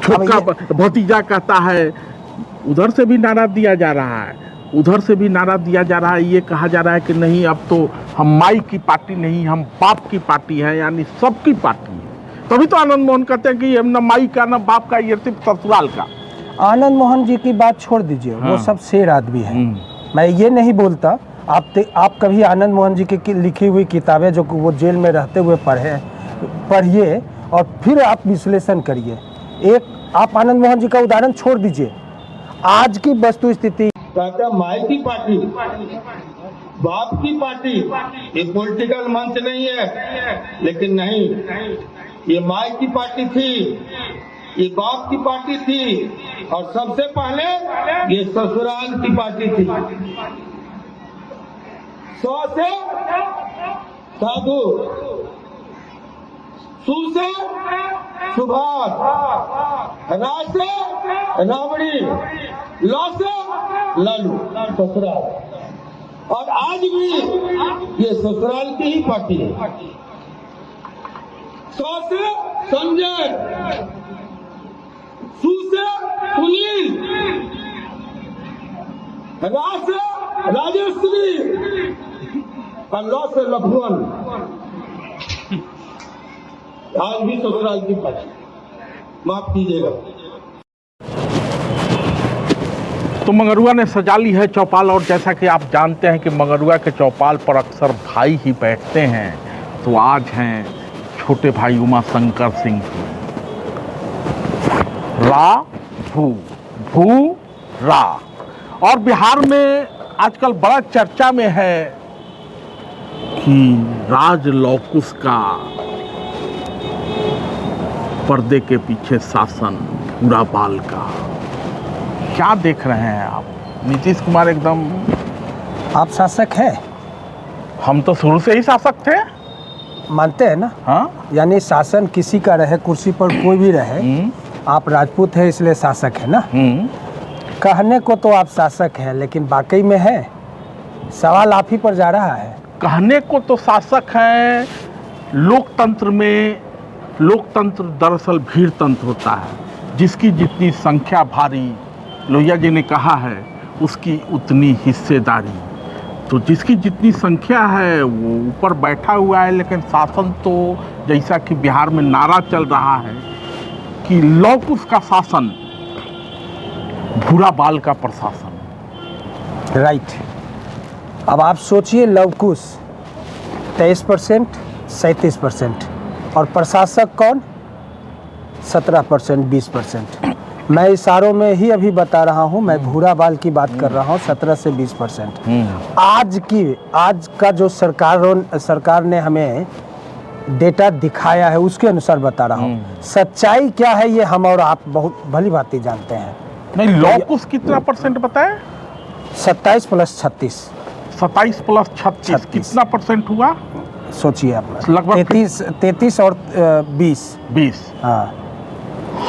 छोटा भतीजा कहता है, उधर से भी नारा दिया जा रहा है, उधर से भी नारा दिया जा रहा है, ये कहा जा रहा है कि नहीं अब तो हम माई की पार्टी नहीं, हम बाप की पार्टी है, यानी सबकी पार्टी है। तभी तो आनंद मोहन कहते हैं कि हम न माई का न बाप का, ये सिर्फ ससुराल का। आनंद मोहन जी की बात छोड़ दीजिए, वो सब शेर आदमी है। मैं ये नहीं बोलता, आप कभी आनंद मोहन जी की लिखी हुई किताबें जो वो जेल में रहते हुए पढ़िए और फिर आप विश्लेषण करिए। एक आप आनंद मोहन जी का उदाहरण छोड़ दीजिए, आज की वस्तु स्थिति माई की पार्टी, बाप की पार्टी, ये पॉलिटिकल मंच नहीं है, लेकिन नहीं, ये माई की पार्टी थी, ये बाप की पार्टी थी, और सबसे पहले ये ससुराल की पार्टी थी। 100 से साधु, सु से सुभाष, रा से रावड़ी, ल से लालू, ससुराल। और आज भी ये ससुराल की ही पार्टी है। 100 से संजय, सु से सुनील, रा से राजेश्वरी, और ल से लखुअन। आज भी ससुराल की पार्टी, माफ कीजिएगा। तो मंगरुआ ने सजा ली है चौपाल, और जैसा कि आप जानते हैं कि मंगरुआ के चौपाल पर अक्सर भाई ही बैठते हैं, तो आज हैं छोटे भाई उमा शंकर सिंह जी। रा भू, भू रा। और बिहार में आजकल बड़ा चर्चा में है कि राज लौकुश का पर्दे के पीछे शासन, पूरा बाल का। क्या देख रहे हैं आप? नीतीश कुमार एकदम, आप शासक हैं? हम तो शुरू से ही शासक थे, मानते हैं ना? हाँ, यानी शासन किसी का रहे, कुर्सी पर कोई भी रहे, आप राजपूत हैं इसलिए शासक है ना? कहने को तो आप शासक हैं, लेकिन वाकई में है? सवाल आप ही पर जा रहा है। कहने को तो शासक हैं। लोकतंत्र में, लोकतंत्र दरअसल भीड़ तंत्र होता है, जिसकी जितनी संख्या भारी, लोहिया जी ने कहा है, उसकी उतनी हिस्सेदारी। तो जिसकी जितनी संख्या है वो ऊपर बैठा हुआ है, लेकिन शासन तो जैसा कि बिहार में नारा चल रहा है कि लौकुश का शासन, भूरा बाल का प्रशासन। राइट। अब आप सोचिए, लवकुश 23%, 37%, और प्रशासक कौन? 17%, 20%। मैं इशारों में ही अभी बता रहा हूँ, मैं भूरा बाल की बात कर रहा हूँ, 17 से 20%। आज का जो सरकार ने हमें डेटा दिखाया है उसके अनुसार बता रहा हूँ। सच्चाई क्या है ये हम और आप बहुत भली भांति जानते हैं। नहीं, लौकुश कितना परसेंट बताए? 27 + 36। 27 + 36 कितना परसेंट हुआ? सोचिए आप, लगभग 33 और 20। हाँ,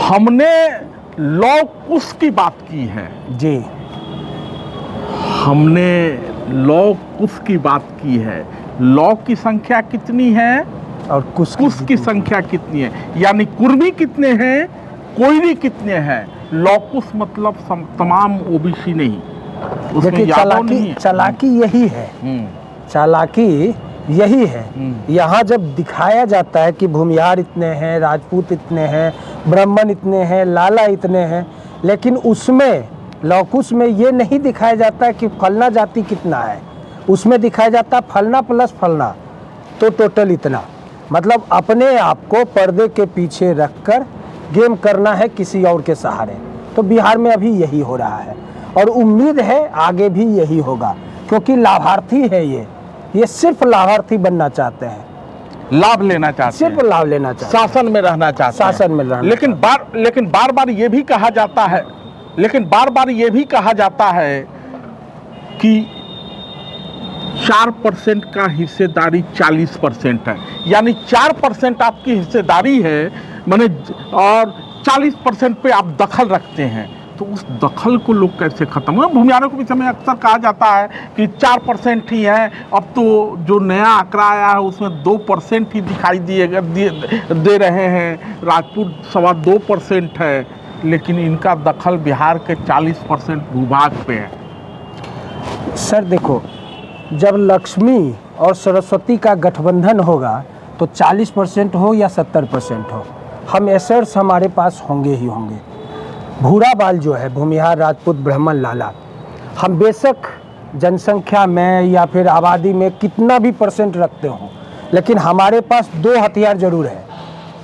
हमने लौकुश की बात की है जी, हमने लौकुश की बात की है। लौ की संख्या कितनी है और कुश की संख्या कितनी है, यानी कुर्मी कितने हैं, कोयरी कितने हैं। लौकुश मतलब तमाम ओबीसी नहीं, उसमें यादव नहीं है। चालाकी यही है, चालाकी यही है। यहाँ जब दिखाया जाता है कि भूमिहार इतने हैं, राजपूत इतने हैं, ब्राह्मण इतने हैं, लाला इतने हैं, लेकिन उसमें लौकुश में ये नहीं दिखाया जाता कि फलना जाति कितना है। उसमें दिखाया जाता फलना प्लस फलना, तो टोटल इतना। मतलब अपने आप को पर्दे के पीछे रखकर गेम करना है किसी और के सहारे। तो बिहार में अभी यही हो रहा है, और उम्मीद है आगे भी यही होगा, क्योंकि लाभार्थी है ये सिर्फ लाभार्थी बनना चाहते हैं, लाभ लेना चाहते हैं, सिर्फ लाभ लेना चाहते हैं, शासन में रहना चाहते हैं, शासन में रहना। लेकिन बार बार ये भी कहा जाता है, कि 4% का हिस्सेदारी 40% है, यानी 4% आपकी हिस्सेदारी है, माने, और 40% पे आप दखल रखते हैं। तो उस दखल को लोग कैसे खत्म हुआ? भूमिहारों के विषय में अक्सर कहा जाता है कि 4% ही है, अब तो जो नया आंकड़ा आया है उसमें 2% ही दिखाई दे रहे हैं, राजपूत 2.25% है। लेकिन इनका दखल बिहार के 40% भूभाग पे है। सर देखो, जब लक्ष्मी और सरस्वती का गठबंधन होगा तो 40% हो या 70% हो, हम एसेट्स हमारे पास होंगे ही होंगे। भूरा बाल जो है, भूमिहार राजपूत ब्राह्मण लाला, हम बेशक जनसंख्या में या फिर आबादी में कितना भी % रखते हों, लेकिन हमारे पास 2 हथियार जरूर है।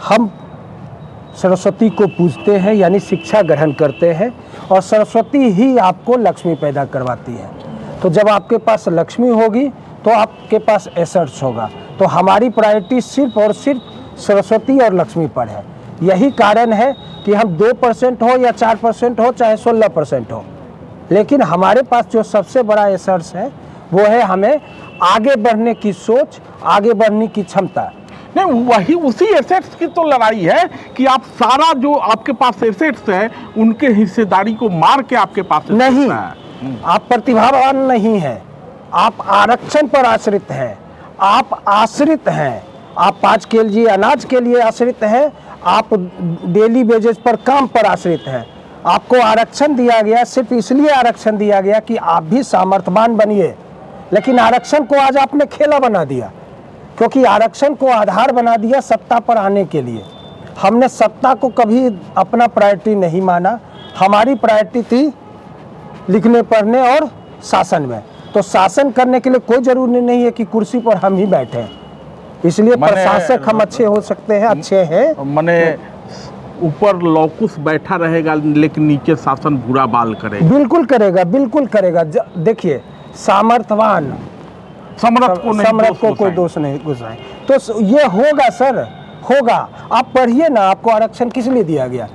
हम सरस्वती को पूजते हैं, यानी शिक्षा ग्रहण करते हैं, और सरस्वती ही आपको लक्ष्मी पैदा करवाती है। तो जब आपके पास लक्ष्मी होगी तो आपके पास एसेट्स होगा। तो हमारी प्रायोरिटी सिर्फ और सिर्फ सरस्वती और लक्ष्मी पर है। यही कारण है कि हम 2% हो या 4% हो, चाहे 16% हो, लेकिन हमारे पास जो सबसे बड़ा एसेट्स है वो है हमें आगे बढ़ने की सोच, आगे बढ़ने की क्षमता। नहीं, वही उसी एसेट्स की तो लड़ाई है कि आप सारा जो आपके पास एसेट्स है उनके हिस्सेदारी को मार के आपके पास नहीं, आप प्रतिभावान नहीं हैं, आप आरक्षण पर आश्रित हैं, आप आश्रित हैं, आप 5 kg अनाज के लिए आश्रित हैं, आप डेली वेजेस पर काम पर आश्रित हैं। आपको आरक्षण दिया गया, सिर्फ इसलिए आरक्षण दिया गया कि आप भी सामर्थ्यवान बनिए, लेकिन आरक्षण को आज आपने खेला बना दिया, क्योंकि आरक्षण को आधार बना दिया सत्ता पर आने के लिए। हमने सत्ता को कभी अपना प्रायोरिटी नहीं माना, हमारी प्रायोरिटी थी लिखने पढ़ने और शासन में। तो शासन करने के लिए कोई जरूरी नहीं है कि कुर्सी पर हम ही बैठे हैं, इसलिए प्रशासक हम अच्छे हो सकते हैं, अच्छे हैं। माने ऊपर लौकुश बैठा रहेगा लेकिन नीचे शासन बुरा बाल करेगा। बिल्कुल करेगा, बिल्कुल करेगा। देखिए, सामर्थ्यवान समर्थ को कोई दोष नहीं घुसाए, तो ये होगा सर, होगा। आप पढ़िए ना, आपको आरक्षण किस लिए दिया गया?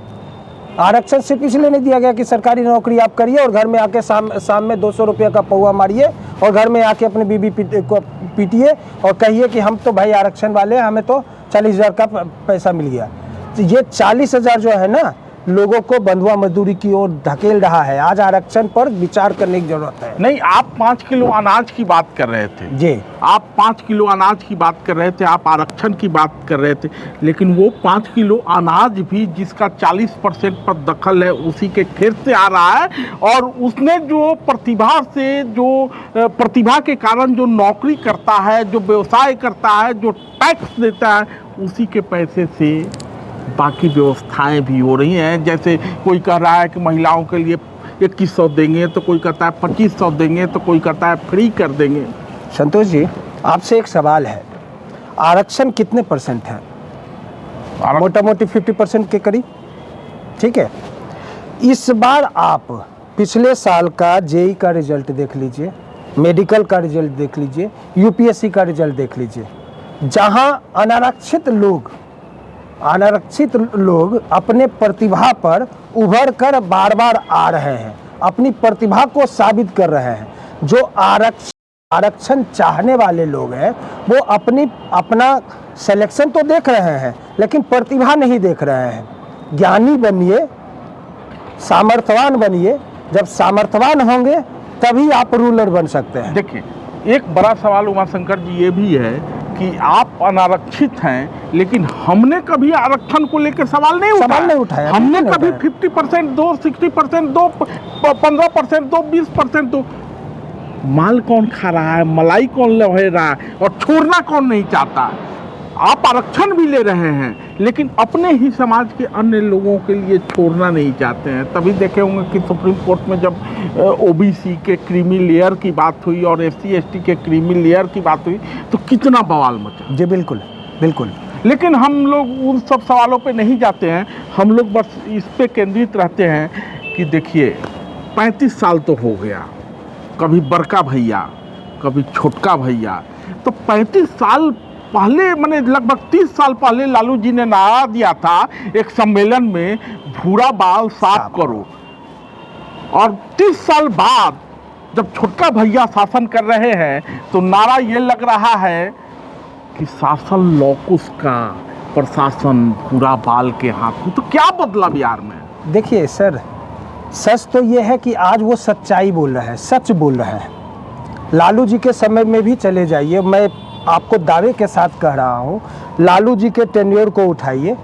आरक्षण सिर्फ इसलिए नहीं दिया गया कि सरकारी नौकरी आप करिए और घर में आके शाम में 200 रुपये का पौवा मारिए और घर में आके अपनी बीबी को पीटिए और कहिए कि हम तो भाई आरक्षण वाले हैं, हमें तो 40,000 का पैसा मिल गया। तो ये 40,000 जो है ना, लोगों को बंधुआ मजदूरी की ओर धकेल रहा है। आज आरक्षण पर विचार करने की जरूरत है। नहीं, आप 5 किलो अनाज की बात कर रहे थे जी, आप 5 किलो अनाज की बात कर रहे थे, आप आरक्षण की बात कर रहे थे, लेकिन वो 5 किलो अनाज भी जिसका 40% पर दखल है उसी के खेत से आ रहा है, और उसने जो प्रतिभा के कारण जो नौकरी करता है, जो व्यवसाय करता है, जो टैक्स देता है, उसी के पैसे से बाकी व्यवस्थाएं भी हो रही हैं। जैसे कोई कह रहा है कि महिलाओं के लिए 2100 देंगे, तो कोई कहता है 2500 देंगे, तो कोई कहता है फ्री कर देंगे। संतोष जी, आपसे एक सवाल है, आरक्षण कितने % है? मोटा मोटी 50% के करीब, ठीक है। इस बार आप पिछले साल का जेई का रिजल्ट देख लीजिए, मेडिकल का रिजल्ट देख लीजिए, यूपीएससी का रिजल्ट देख लीजिए, जहां अनारक्षित लोग अपने प्रतिभा पर उभर कर बार बार आ रहे हैं, अपनी प्रतिभा को साबित कर रहे हैं। जो आरक्षण चाहने वाले लोग हैं वो अपना सिलेक्शन तो देख रहे हैं, लेकिन प्रतिभा नहीं देख रहे हैं। ज्ञानी बनिए, सामर्थ्यवान बनिए। जब सामर्थ्यवान होंगे तभी आप रूलर बन सकते हैं। देखिए, एक बड़ा सवाल उमाशंकर जी ये भी है कि आप अनारक्षित हैं, लेकिन हमने कभी आरक्षण को लेकर सवाल नहीं उठाया। हमने कभी 50% दो, 60% दो, 15% दो, 20% दो। माल कौन खा रहा है, मलाई कौन ले रहा है, और छोड़ना कौन नहीं चाहता। आप आरक्षण भी ले रहे हैं, लेकिन अपने ही समाज के अन्य लोगों के लिए छोड़ना नहीं चाहते हैं। तभी देखे होंगे कि सुप्रीम कोर्ट में जब ओबीसी के क्रीमी लेयर की बात हुई और एससी एसटी के क्रीमी लेयर की बात हुई तो कितना बवाल मचा। जी बिल्कुल बिल्कुल। लेकिन हम लोग उन सब सवालों पे नहीं जाते हैं, हम लोग बस इस पे केंद्रित रहते हैं कि देखिए 35 साल तो हो गया, कभी बड़का भैया कभी छोटका भैया। तो 35 साल पहले, मैंने लगभग 30 साल पहले लालू जी ने नारा दिया था एक सम्मेलन में, भूरा बाल साफ करो। और 30 साल बाद जब छोटका भैया शासन कर रहे हैं तो नारा ये लग रहा है कि शासन लौकुश का, प्रशासन भूरा बाल के हाथ। तो क्या बदला बिहार में? देखिए सर, सच तो ये है कि आज वो सच्चाई बोल रहे हैं, सच बोल रहे हैं। लालू जी के समय में भी चले जाइए, मैं आपको दावे के साथ कह रहा हूँ, लालू जी के टेन्योर को उठाइए,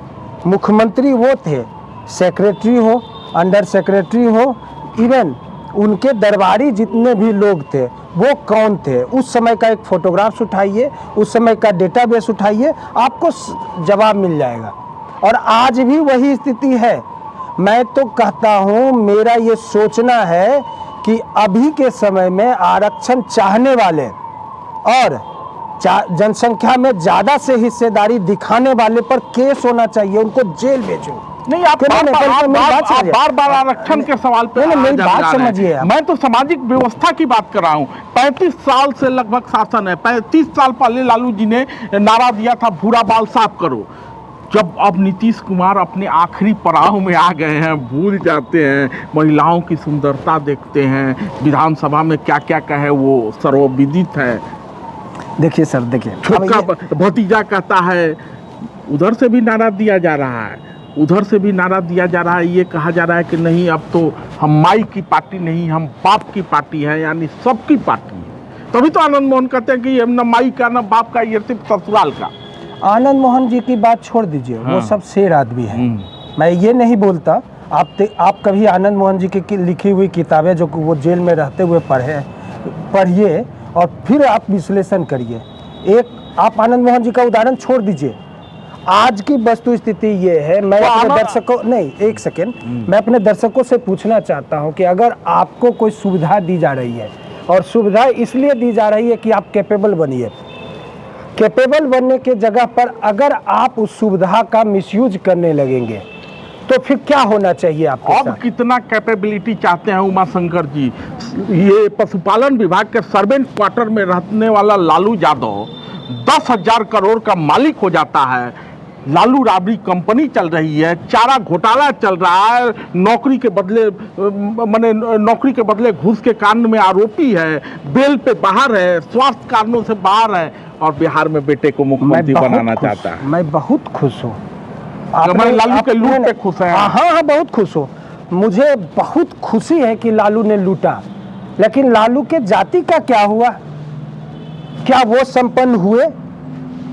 मुख्यमंत्री वो थे, सेक्रेटरी हो, अंडर सेक्रेटरी हो, इवन उनके दरबारी जितने भी लोग थे वो कौन थे, उस समय का एक फोटोग्राफ्स उठाइए, उस समय का डेटाबेस उठाइए, आपको जवाब मिल जाएगा। और आज भी वही स्थिति है। मैं तो कहता हूँ, मेरा ये सोचना है कि अभी के समय में आरक्षण चाहने वाले और जनसंख्या में ज़्यादा से हिस्सेदारी दिखाने वाले पर केस होना चाहिए, उनको जेल भेजो। नहीं, आप बार बार आरक्षण के सवाल पे मेरी बात समझिए। मैं तो सामाजिक व्यवस्था की बात कर रहा हूँ। 35 साल से लगभग शासन है। 35 साल पहले लालू जी ने नारा दिया था, भूरा बाल साफ करो। जब अब नीतीश कुमार अपने आखिरी पड़ाव में आ गए हैं, भूल जाते हैं, महिलाओं की सुंदरता देखते हैं, विधानसभा में क्या क्या कहे वो सर्वविदित है। देखिए सर, देखिए, छोटा भतीजा कहता है, उधर से भी नारा दिया जा रहा है, उधर से भी नारा दिया जा रहा है, ये कहा जा रहा है कि नहीं, अब तो हम माई की पार्टी नहीं, हम बाप की पार्टी है, यानी सबकी पार्टी है। तभी तो आनंद मोहन कहते हैं कि न माई का न बाप का, ये सिर्फ ससुराल का। आनंद मोहन जी की बात छोड़ दीजिए, वो सब शेर आदमी है। मैं ये नहीं बोलता, आप कभी आनंद मोहन जी की लिखी हुई किताबें जो वो जेल में रहते हुए पढ़िए और फिर आप विश्लेषण करिए। एक आप आनंद मोहन जी का उदाहरण छोड़ दीजिए, आज की वस्तु स्थिति ये है। मैं अपने दर्शकों नहीं, एक सेकेंड, मैं अपने दर्शकों से पूछना चाहता हूं कि अगर आपको कोई सुविधा दी जा रही है, और सुविधा इसलिए दी जा रही है कि आप कैपेबल बनिए, कैपेबल बनने के जगह पर अगर आप उस सुविधा का मिसयूज करने लगेंगे तो फिर क्या होना चाहिए आपको? अब कितना कैपेबिलिटी चाहते हैं उमा शंकर जी? ये पशुपालन विभाग के सर्वेंट क्वार्टर में रहने वाला लालू यादव 10,000 करोड़ का मालिक हो जाता है। लालू राबड़ी कंपनी चल रही है, चारा घोटाला चल रहा है, नौकरी के बदले घूस के कांड में आरोपी है, बेल पे बाहर है, स्वास्थ्य कारणों से बाहर है, और बिहार में बेटे को मुख्यमंत्री बनाना चाहता है। मैं बहुत खुश हूँ। लालू के लूट पे खुश है? हाँ, बहुत खुश हूँ। मुझे बहुत खुशी है कि लालू ने लूटा, लेकिन लालू के जाति का क्या हुआ? क्या वो संपन्न हुए?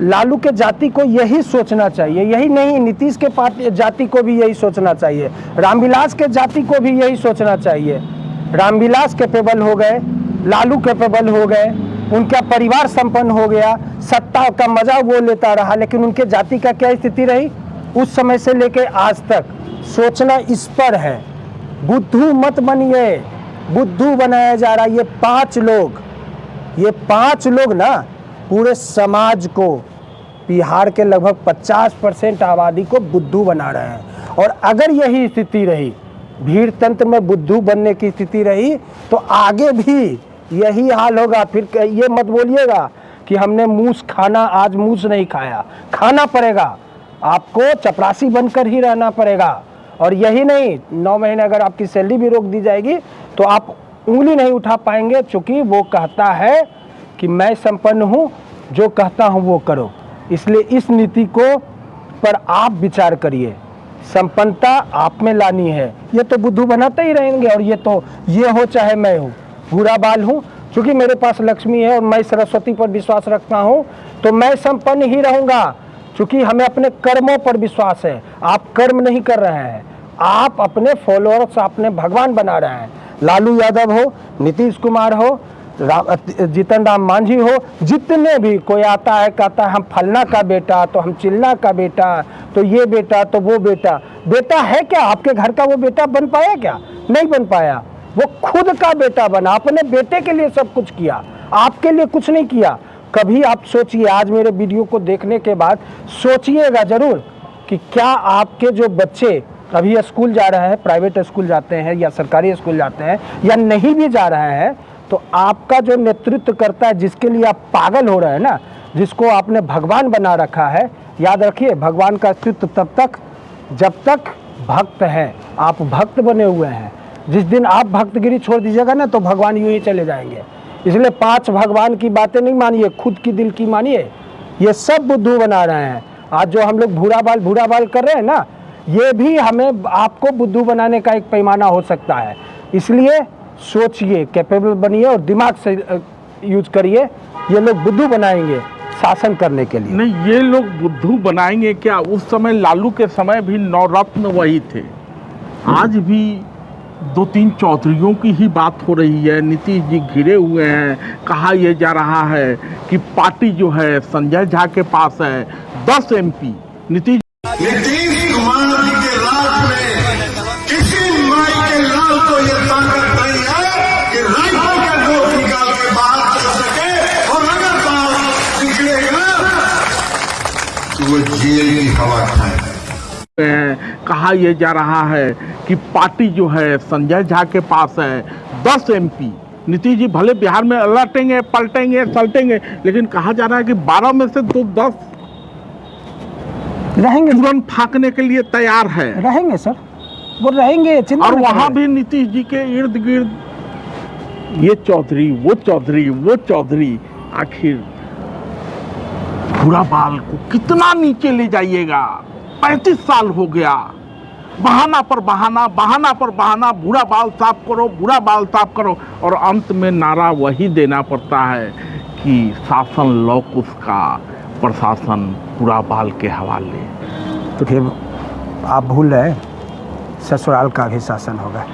लालू के जाति को यही सोचना चाहिए, यही नहीं, नीतीश के जाति को भी यही सोचना चाहिए, रामविलास के जाति को भी यही सोचना चाहिए। रामविलास कैपेबल हो गए, लालू कैपेबल हो गए, उनका परिवार संपन्न हो गया, सत्ता का मजा वो लेता रहा, लेकिन उनके जाति का क्या स्थिति रही उस समय से लेके आज तक? सोचना इस पर है। बुद्धू मत बनिए, बुद्धू बनाया जा रहा है। ये पांच लोग ना पूरे समाज को, बिहार के लगभग 50% आबादी को बुद्धू बना रहे हैं। और अगर यही स्थिति रही, भीड़ तंत्र में बुद्धू बनने की स्थिति रही, तो आगे भी यही हाल होगा। फिर ये मत बोलिएगा कि हमने मूस खाना, आज मूस नहीं खाया, खाना पड़ेगा, आपको चपरासी बनकर ही रहना पड़ेगा। और यही नहीं, 9 महीने अगर आपकी सैलरी भी रोक दी जाएगी तो आप उंगली नहीं उठा पाएंगे, क्योंकि वो कहता है कि मैं संपन्न हूँ, जो कहता हूँ वो करो। इसलिए इस नीति को पर आप विचार करिए, संपन्नता आप में लानी है। ये तो बुद्धू बनाते ही रहेंगे, और ये हो चाहे मैं हूँ, भूरा बाल हूँ, क्योंकि मेरे पास लक्ष्मी है और मैं सरस्वती पर विश्वास रखता हूँ, तो मैं संपन्न ही रहूँगा, क्योंकि हमें अपने कर्मों पर विश्वास है। आप कर्म नहीं कर रहे हैं, आप अपने फॉलोअर्स अपने भगवान बना रहे हैं। लालू यादव हो, नीतीश कुमार हो, जीतन राम मांझी हो, जितने भी कोई आता है कहता है हम फलना का बेटा, तो हम चिल्ला का बेटा, तो ये बेटा, तो वो बेटा। बेटा है क्या? आपके घर का वो बेटा बन पाया क्या? नहीं बन पाया। वो खुद का बेटा बना, अपने बेटे के लिए सब कुछ किया, आपके लिए कुछ नहीं किया। कभी आप सोचिए, आज मेरे वीडियो को देखने के बाद सोचिएगा जरूर कि क्या आपके जो बच्चे अभी स्कूल जा रहे हैं, प्राइवेट स्कूल जाते हैं या सरकारी स्कूल जाते हैं, या नहीं भी जा रहे हैं, तो आपका जो नेतृत्व करता है, जिसके लिए आप पागल हो रहे हैं ना, जिसको आपने भगवान बना रखा है, याद रखिए भगवान का अस्तित्व तब तक जब तक भक्त हैं। आप भक्त बने हुए हैं, जिस दिन आप भक्तगिरी छोड़ दीजिएगा ना, तो भगवान यूं ही चले जाएंगे। इसलिए 5 भगवान की बातें नहीं मानिए, खुद की दिल की मानिए। ये सब बुद्धू बना रहे हैं। आज जो हम लोग भूरा बाल कर रहे हैं ना, ये भी हमें आपको बुद्धू बनाने का एक पैमाना हो सकता है। इसलिए सोचिए, कैपेबल बनिए और दिमाग से यूज करिए। ये लोग बुद्धू बनाएंगे शासन करने के लिए। नहीं, ये लोग बुद्धू बनाएंगे क्या? उस समय लालू के समय भी नवरत्न वही थे, आज भी 2-3 चौधरियों की ही बात हो रही है। नीतीश जी घिरे हुए हैं। कहा यह जा रहा है कि पार्टी जो है संजय झा के पास है 10 MP। नीतीश कुमार जी के राज में किसी माई के लाल को यह ताकत नहीं है कि राइफल का गोल निकाल के बाहर कर सके, और अगर बाहर निकलेगा तो वो जेल की हवा खाए। कहा यह जा रहा है कि पार्टी जो है संजय झा के पास है 10 MP। नीतीश जी भले बिहार में लौटेंगे, पलटेंगे, सलटेंगे, लेकिन कहा जा रहा है कि 12 में से 10 रहेंगे, तुरंत फाकने के लिए तैयार है। रहेंगे सर, वो रहेंगे, चिंता और मत वहां करें। भी नीतीश जी के इर्द गिर्द ये चौधरी, वो चौधरी, वो चौधरी। आखिर भूरा बाल को कितना नीचे ले जाइएगा? 35 साल हो गया, बहाना पर बहाना, बहाना पर बहाना, भूरा बाल साफ करो, भूरा बाल साफ करो, और अंत में नारा वही देना पड़ता है कि शासन लौकुश का, प्रशासन भूरा बाल के हवाले। तो फिर आप भूल रहे, ससुराल का भी शासन होगा।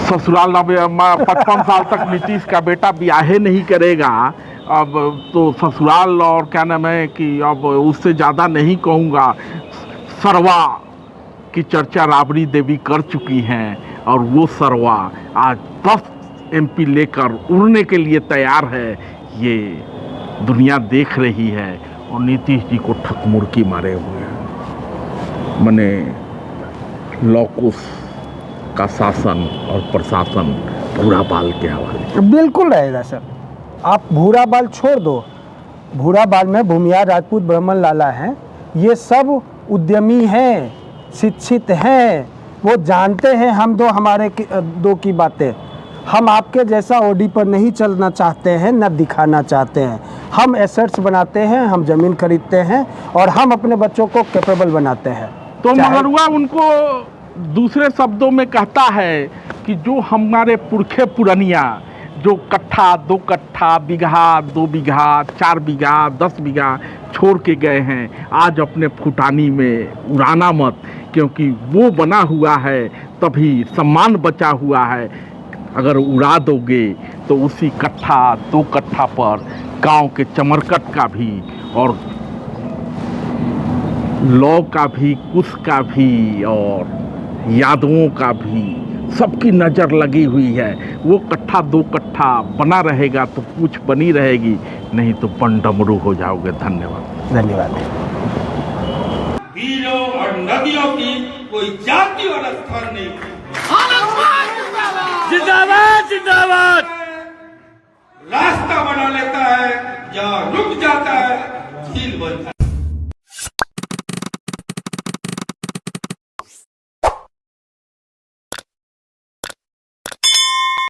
ससुराल 55 साल तक नीतीश का बेटा ब्याहे नहीं करेगा। अब तो ससुराल और क्या नाम है कि अब उससे ज़्यादा नहीं कहूँगा, सरवा की चर्चा राबड़ी देवी कर चुकी हैं, और वो सरवा आज 10 MP लेकर उड़ने के लिए तैयार है। ये दुनिया देख रही है, और नीतीश जी को ठकमुर्की मारे हुए हैं। मने लौकुश का शासन और प्रशासन भूरा बाल के हवाले। बिल्कुल रहेगा सर, आप भूरा बाल छोड़ दो। भूरा बाल में भूमिहार, राजपूत, ब्राह्मण, लाला हैं, ये सब उद्यमी हैं, शिक्षित हैं, वो जानते हैं हम दो हमारे दो की बातें। हम आपके जैसा ओडी पर नहीं चलना चाहते हैं, न दिखाना चाहते हैं। हम एसेट्स बनाते हैं, हम ज़मीन खरीदते हैं, और हम अपने बच्चों को कैपेबल बनाते हैं। तो मगरुआ उनको दूसरे शब्दों में कहता है कि जो हमारे पुरखे पुरनिया जो कट्ठा, 2 कट्ठा, बीघा, 2 बीघा, 4 बीघा, 10 बीघा छोड़ के गए हैं, आज अपने फुटानी में उड़ाना मत, क्योंकि वो बना हुआ है तभी सम्मान बचा हुआ है। अगर उड़ा दोगे तो उसी कट्ठा, 2 कट्ठा पर गांव के चमरकट का भी, और लौ का भी, कुश का भी, और यादवों का भी, सबकी नज़र लगी हुई है। वो कट्ठा, 2 कट्ठा बना रहेगा तो पूछ बनी रहेगी, नहीं तो पंडमरू हो जाओगे। धन्यवाद। धन्यवाद। बीलों और नदियों की कोई जाति और स्थान नहीं। जिंदाबाद जिंदाबाद। रास्ता बना लेता है या रुक जाता है, झील बनता है।